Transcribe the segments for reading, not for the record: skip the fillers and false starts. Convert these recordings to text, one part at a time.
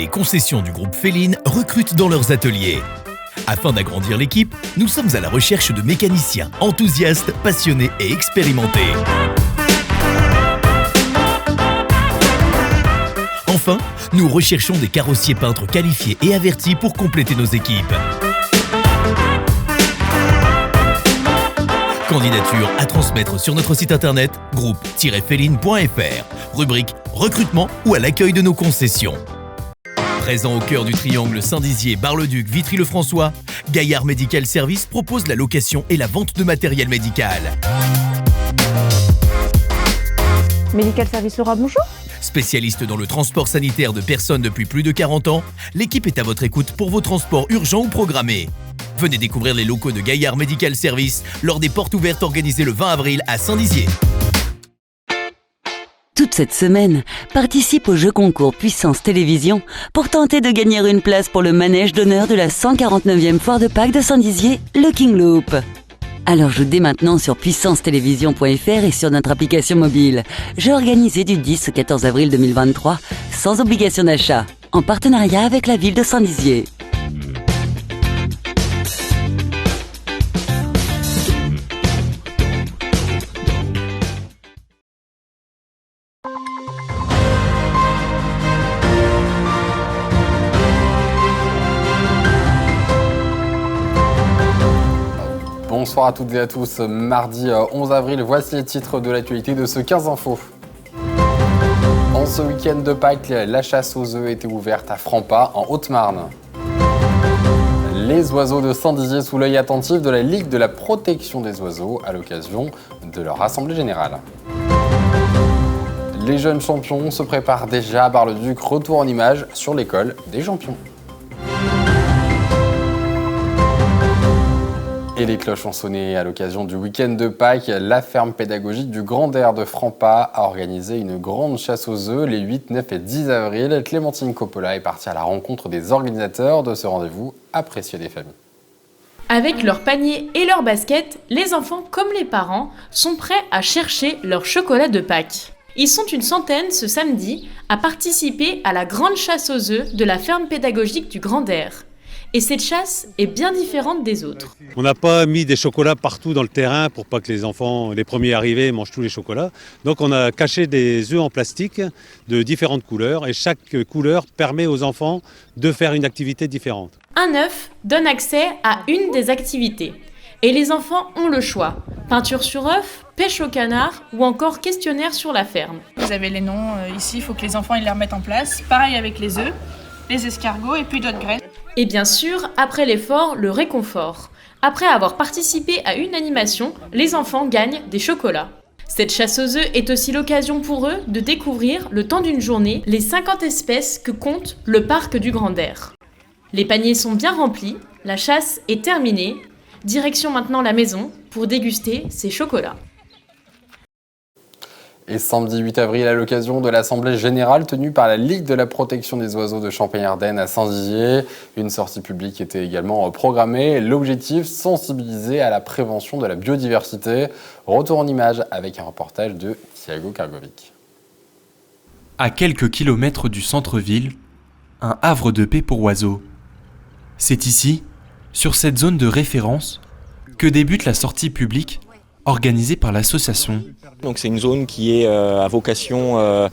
et concessions du groupe Féline recrutent dans leurs ateliers. Afin d'agrandir l'équipe, nous sommes à la recherche de mécaniciens enthousiastes, passionnés et expérimentés. Enfin, nous recherchons des carrossiers peintres qualifiés et avertis pour compléter nos équipes. Candidature à transmettre sur notre site internet groupe-féline.fr, rubrique recrutement ou à l'accueil de nos concessions. Présent au cœur du triangle Saint-Dizier-Bar-le-Duc Vitry-le-François, Gaillard Medical Service propose la location et la vente de matériel médical. Medical Service Laura, bonjour. Spécialiste dans le transport sanitaire de personnes depuis plus de 40 ans, l'équipe est à votre écoute pour vos transports urgents ou programmés. Venez découvrir les locaux de Gaillard Medical Service lors des portes ouvertes organisées le 20 avril à Saint-Dizier. Toute cette semaine, participe au jeu concours Puissance Télévision pour tenter de gagner une place pour le manège d'honneur de la 149e foire de Pâques de Saint-Dizier, le King Loop. Alors joue dès maintenant sur puissancetélévision.fr et sur notre application mobile. Jeu organisé du 10 au 14 avril 2023, sans obligation d'achat, en partenariat avec la ville de Saint-Dizier. Bonsoir à toutes et à tous. Mardi 11 avril, voici les titres de l'actualité de ce 15 Info. En ce week-end de Pâques, la chasse aux œufs était ouverte à Franpas, en Haute-Marne. Les oiseaux de Saint-Dizier sous l'œil attentif de la Ligue de la protection des oiseaux à l'occasion de leur assemblée générale. Les jeunes champions se préparent déjà à Bar-le-Duc, retour en images sur l'école des champions. Et les cloches ont sonné à l'occasion du week-end de Pâques. La ferme pédagogique du Grand Air de Franpas a organisé une grande chasse aux œufs les 8, 9 et 10 avril. Clémentine Coppola est partie à la rencontre des organisateurs de ce rendez-vous apprécié des familles. Avec leur panier et leur basket, les enfants comme les parents sont prêts à chercher leur chocolat de Pâques. Ils sont une centaine ce samedi à participer à la grande chasse aux œufs de la ferme pédagogique du Grand Air. Et cette chasse est bien différente des autres. On n'a pas mis des chocolats partout dans le terrain pour pas que les enfants, les premiers arrivés, mangent tous les chocolats. Donc on a caché des œufs en plastique de différentes couleurs et chaque couleur permet aux enfants de faire une activité différente. Un œuf donne accès à une des activités. Et les enfants ont le choix. Peinture sur œuf, pêche au canard ou encore questionnaire sur la ferme. Vous avez les noms ici, il faut que les enfants ils les remettent en place. Pareil avec les œufs, les escargots et puis d'autres graines. Et bien sûr, après l'effort, le réconfort. Après avoir participé à une animation, les enfants gagnent des chocolats. Cette chasse aux œufs est aussi l'occasion pour eux de découvrir, le temps d'une journée, les 50 espèces que compte le parc du Grand Air. Les paniers sont bien remplis, la chasse est terminée. Direction maintenant la maison pour déguster ces chocolats. Et samedi 8 avril, à l'occasion de l'Assemblée générale tenue par la Ligue de la protection des oiseaux de Champagne-Ardenne à Saint-Dizier, une sortie publique était également programmée. L'objectif, sensibiliser à la prévention de la biodiversité. Retour en images avec un reportage de Thiago Kargovic. À quelques kilomètres du centre-ville, un havre de paix pour oiseaux. C'est ici, sur cette zone de référence, que débute la sortie publique organisée par l'association. Donc c'est une zone qui est à vocation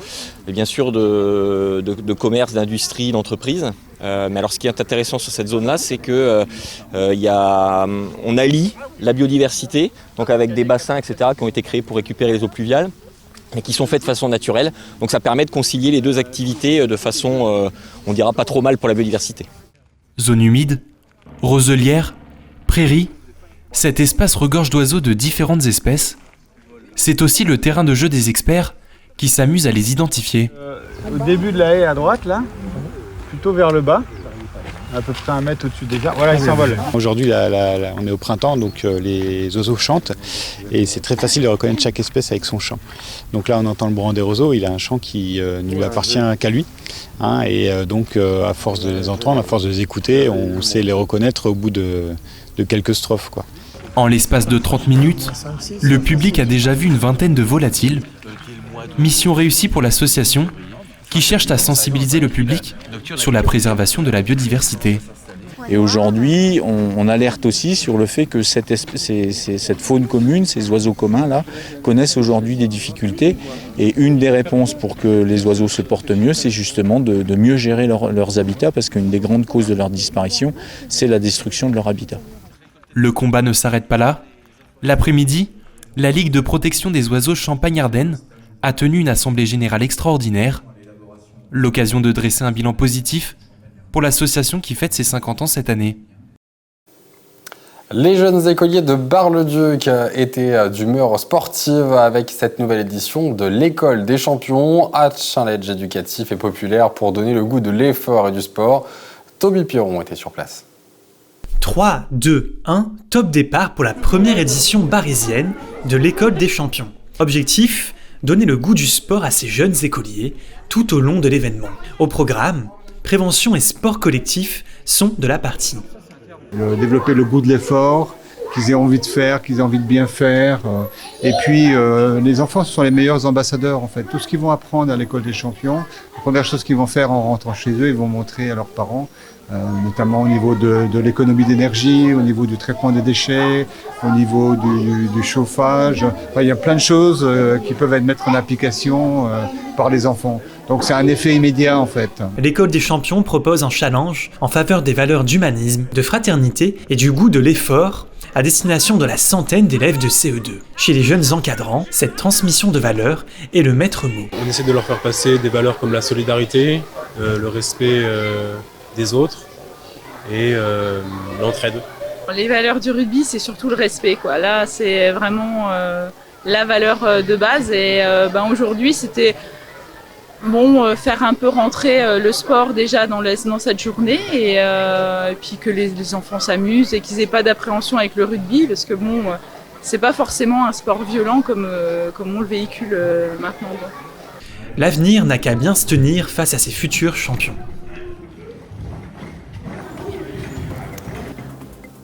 bien sûr de commerce, d'industrie, d'entreprise. Mais alors ce qui est intéressant sur cette zone-là, c'est que on allie la biodiversité, donc avec des bassins, etc., qui ont été créés pour récupérer les eaux pluviales, mais qui sont faits de façon naturelle. Donc ça permet de concilier les deux activités de façon, on dira, pas trop mal pour la biodiversité. Zone humide, roselière, prairie, cet espace regorge d'oiseaux de différentes espèces. C'est aussi le terrain de jeu des experts qui s'amusent à les identifier. Au début de la haie à droite, là, plutôt vers le bas, à peu près 1 mètre au-dessus des arbres. Voilà, ils s'envolent. Aujourd'hui, on est au printemps, donc les oiseaux chantent et c'est très facile de reconnaître chaque espèce avec son chant. Donc là, on entend le brant des roseaux, il a un chant qui ne lui appartient qu'à lui. Et donc, à force de les entendre, à force de les écouter, on sait les reconnaître au bout de quelques strophes, quoi. En l'espace de 30 minutes, le public a déjà vu une vingtaine de volatiles. Mission réussie pour l'association, qui cherchent à sensibiliser le public sur la préservation de la biodiversité. Et aujourd'hui, on alerte aussi sur le fait que cette faune commune, ces oiseaux communs là, connaissent aujourd'hui des difficultés. Et une des réponses pour que les oiseaux se portent mieux, c'est justement de mieux gérer leurs habitats, parce qu'une des grandes causes de leur disparition, c'est la destruction de leur habitat. Le combat ne s'arrête pas là. L'après-midi, la Ligue de protection des oiseaux Champagne-Ardenne a tenu une assemblée générale extraordinaire. L'occasion de dresser un bilan positif pour l'association qui fête ses 50 ans cette année. Les jeunes écoliers de Bar-le-Duc étaient d'humeur sportive avec cette nouvelle édition de l'École des champions, un challenge éducatif et populaire pour donner le goût de l'effort et du sport. Toby Piron était sur place. 3, 2, 1, top départ pour la première édition barisienne de l'École des champions. Objectif, donner le goût du sport à ces jeunes écoliers tout au long de l'événement. Au programme, prévention et sport collectif sont de la partie. Développer le goût de l'effort, qu'ils aient envie de faire, qu'ils aient envie de bien faire. Et puis, les enfants, ce sont les meilleurs ambassadeurs, en fait. Tout ce qu'ils vont apprendre à l'École des champions, la première chose qu'ils vont faire en rentrant chez eux, ils vont montrer à leurs parents, notamment au niveau de l'économie d'énergie, au niveau du traitement des déchets, au niveau du chauffage. Enfin, il y a plein de choses qui peuvent être mises en application par les enfants. Donc c'est un effet immédiat en fait. L'École des champions propose un challenge en faveur des valeurs d'humanisme, de fraternité et du goût de l'effort à destination de la centaine d'élèves de CE2. Chez les jeunes encadrants, cette transmission de valeurs est le maître mot. On essaie de leur faire passer des valeurs comme la solidarité, le respect des autres et l'entraide. Les valeurs du rugby, c'est surtout le respect, quoi. Là, c'est vraiment la valeur de base. Et aujourd'hui, c'était faire un peu rentrer le sport déjà dans cette journée et puis que les enfants s'amusent et qu'ils n'aient pas d'appréhension avec le rugby, parce que c'est pas forcément un sport violent comme on le véhicule maintenant. L'avenir n'a qu'à bien se tenir face à ses futurs champions.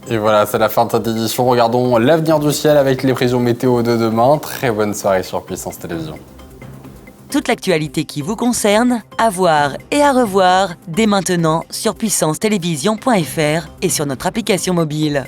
Et voilà, c'est la fin de cette édition. Regardons l'avenir du ciel avec les prévisions météo de demain. Très bonne soirée sur Puissance Télévision. Toute l'actualité qui vous concerne, à voir et à revoir dès maintenant sur puissancetélévision.fr et sur notre application mobile.